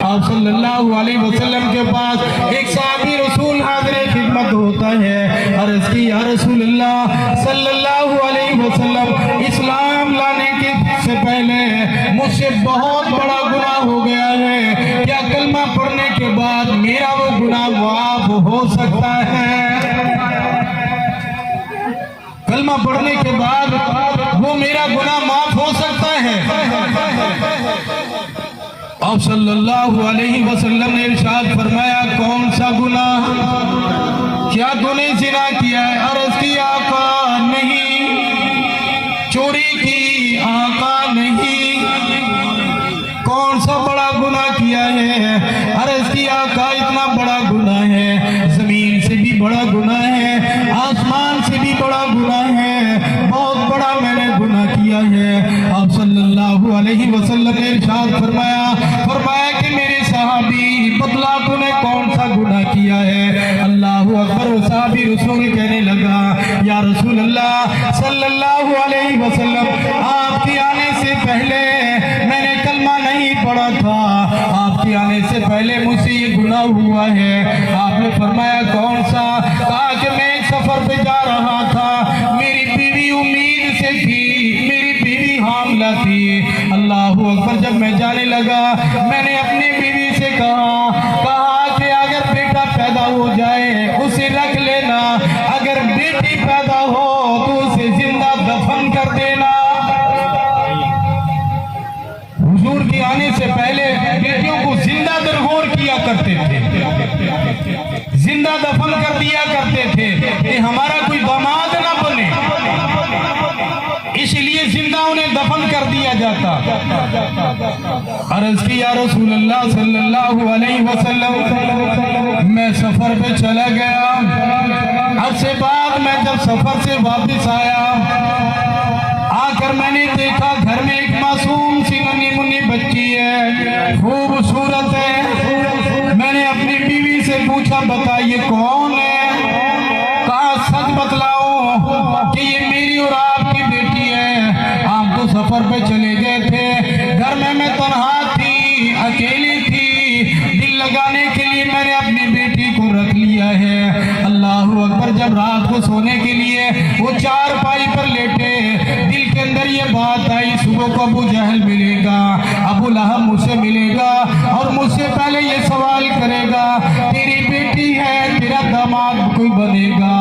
आप सल्लल्लाहु अलैहि वसल्लम के पास एक सहाबी रसूल हाज़िर खिदमत होता है। अर्ज़ की या रसूलल्लाह सल्लल्लाहु अलैहि वसल्लम, इस्लाम लाने के से पहले मुझसे बहुत बड़ा गुनाह हो गया है, क्या कलमा पढ़ने के बाद मेरा वो गुनाह माफ हो सकता है? कलमा पढ़ने के बाद वो मेरा गुनाह माफ हो सकता है? आप सल्लल्लाहु अलैहि वसल्लम ने इरशाद फरमाया, कौन सा गुनाह? क्या तूने ज़िना किया है? अर्ज़ की आका नहीं। चोरी की? आका नहीं। कौन सा बड़ा गुनाह किया है? अर्ज़ की आका इतना बड़ा गुनाह है, जमीन से भी बड़ा गुनाह है, आसमान से भी बड़ा गुनाह है, बहुत बड़ा मैंने गुनाह किया है। आप सल्लल्लाहु अलैहि वसल्लम ने इरशाद फरमाया कि मेरे सहाबी बतला तूने कौन सा गुनाह किया है? अल्लाहु अकबर। सहाबी रसूल कहने लगा, या रसूल अल्लाह सल्लल्लाहु अलैहि वसल्लम, आपके आने से पहले मैंने कलमा नहीं पढ़ा था, आपके आने से पहले मुझसे ये गुनाह हुआ है। आपने फरमाया कौन सा? कहा कि मैं एक सफर पे जा रहा था, मेरी बीवी उम्मीद से थी, मेरी बीवी हामला थी। अल्लाहु अकबर। जब मैं जाने लगा मैंने अपनी बीवी से कहा कि अगर बेटा पैदा हो जाए उसे रख लेना, अगर बेटी पैदा हो तो उसे जिंदा दफन कर देना। हुजूर के आने से पहले बेटियों को जिंदा दरगोर किया करते थे, जिंदा दफन कर दिया करते थे कि हमारा कोई दामाद ना बने, इसलिए जिंदा उन्हें दफन कर दिया जाता। अर्ज़ की या रसूल अल्लाह सल्लल्लाहु अलैहि वसल्लम, मैं सफर पे चला गया, अब से बाद मैं जब सफर से वापस आया, आकर मैंने देखा घर में एक मासूम सी नन्ही मुन्नी बच्ची है, खूबसूरत है। मैंने अपनी बीवी से पूछा, बताइए कौन है? कहा सच बतलाओ कि ये मेरी और आपकी बेटी है। आप तो सफर पे चले गए थे, घर में मैं तन्हा थी, अकेली थी, दिल लगाने के लिए मैंने अपनी बेटी को रख लिया है। अल्लाहु अकबर। जब रात को सोने के लिए वो चारपाई पर लेटे, दिल के अंदर ये बात आई, सुबह को अबू जहल मिलेगा, अबू लहब मुझसे मिलेगा और मुझसे पहले ये सवाल करेगा, तेरी बेटी है, तेरा दामाद कोई बनेगा,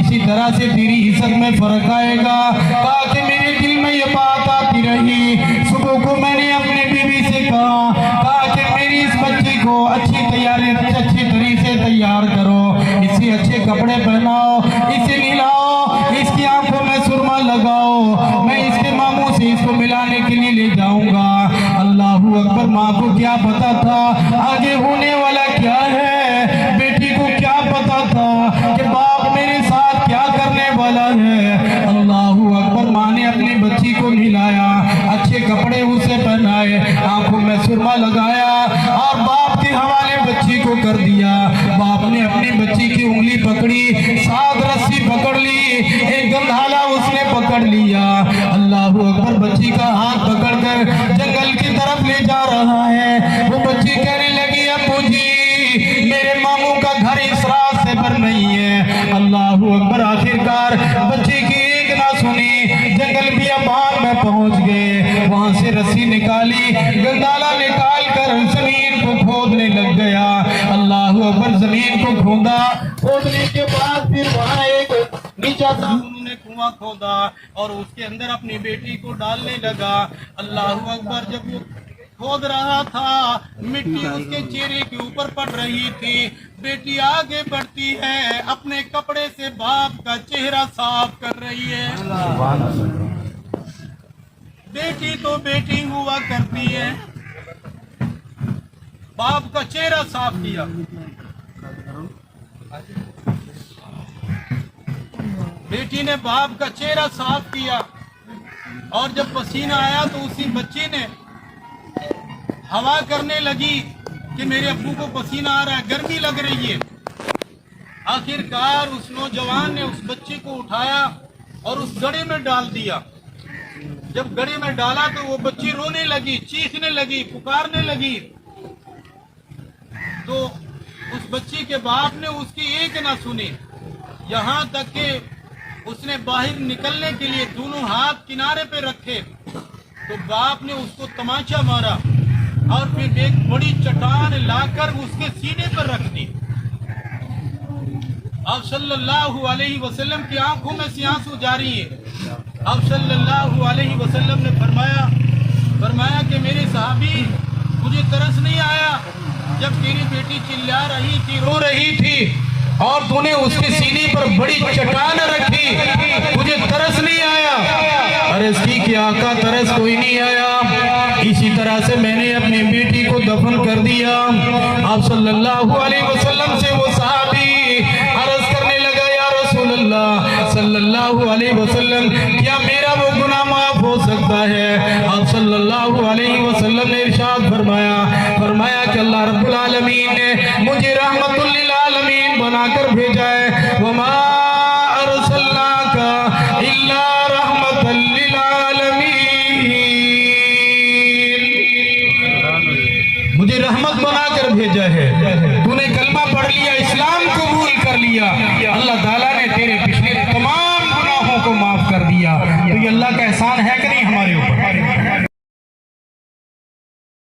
इसी तरह से तेरी इज्जत में फर्क आएगा। कहा कि मेरे दिल में ये बात आती रही। सुबह को मैंने अपने बीवी से कहा कि मेरी इस बच्ची को अच्छी तरीके से तैयार करो, इसे अच्छे कपड़े पहनाओ, इसे नहलाओ, इसकी आंखों में सुरमा लगाओ, मैं इसके मामू से इसको मिलाने के लिए ले जाऊंगा। अल्लाहु अकबर। माँ को क्या पता था आगे होने वाला क्या है, बेटी को क्या पता था कि बाप मेरे साथ क्या करने वाला है। अल्लाहु अकबर। माँ ने अपनी बच्ची को नहलाया, अच्छे कपड़े उसे पहनाए, आंखों में सुरमा लगाया और बाप के हवाले बच्ची को कर दिया। बाप ने अपनी बच्ची की उंगली पकड़ी, 7 रस्सी पकड़ ली, एक गंधाला उसने पकड़ लिया। अल्लाहु अकबर। बच्ची का हाथ पकड़कर जंगल की तरफ ले जा रहा है। वो बच्ची कहने लगी, अब्बू जी मेरे मामू का घर इस रास्ते पर नहीं है। अल्लाहु अकबर। आखिरकार बच्ची की एक ना सुनी, जंगल बियाबान में पहुंच गए, वहां से रस्सी निकाली, गंधाला निकाल कर जमीन को खोदने लग गया। अल्लाहु अकबर। जमीन को खोदने के बाद फिर वहां एक नीचा सा उन्होंने कुआं खोदा और उसके अंदर अपनी बेटी को डालने लगा। अल्लाहु अकबर। जब वो खोद रहा था, मिट्टी उसके चेहरे के ऊपर पड़ रही थी, बेटी आगे बढ़ती है, अपने कपड़े से बाप का चेहरा साफ कर रही है। बेटी तो बेटी हुआ करती है, बाप का चेहरा साफ किया। बेटी ने बाप का चेहरा साफ किया और जब पसीना आया तो उसी बच्ची ने हवा करने लगी कि मेरे अब्बू को पसीना आ रहा है, गर्मी लग रही है। आखिरकार उस नौजवान ने उस बच्चे को उठाया और उस गड्ढे में डाल दिया। जब गड्ढे में डाला तो वो बच्ची रोने लगी, चीखने लगी, पुकारने लगी। तो उस बच्ची के बाप ने उसकी एक ना सुनी, यहाँ तक कि उसने बाहर निकलने के लिए दोनों हाथ किनारे पे रखे तो बाप ने उसको तमाचा मारा और फिर एक बड़ी चट्टान लाकर उसके सीने पर रख दी। अब सल्लल्लाहु अलैहि वसल्लम की आंखों में से आंसू जारी है। अब सल्लल्लाहु अलैहि वसल्लम ने फरमाया कि मेरे साहबी, मुझे तरस नहीं आया जब तेरी बेटी चिल्ला रही थी, रो रही थी और तूने उसके सीने पर बड़ी चट्टान रखी, मुझे तरस नहीं आया? अर्ज़ की कि आका तरस कोई नहीं आया। इसी तरह से मैंने अपनी बेटी को दफन कर दिया। आप सल्लल्लाहु अलैहि वसल्लम से वो सहाबी अर्ज़ करने लगा, या रसूल अल्लाह सल्लल्लाहु अलैहि वसल्लम, क्या मेरा वो गुनाह माफ हो सकता है? आप सल्लल्लाहु अलैहि वसल्लम ने इरशाद फरमाया कि अल्लाह रब्बुल आलमीन ने मुझे रहमतुल लिल आलमीन बनाकर भेजा है। वमा अरसलनाका इल्ला रहमतल लिल आलमीन, मुझे रहमत बनाकर भेजा है। तूने कलमा पढ़ लिया, इस्लाम कबूल कर लिया, अल्लाह ताला ने तेरे पिछले तमाम गुनाहों को माफ कर दिया। तो ये अल्लाह का एहसान है कि नहीं?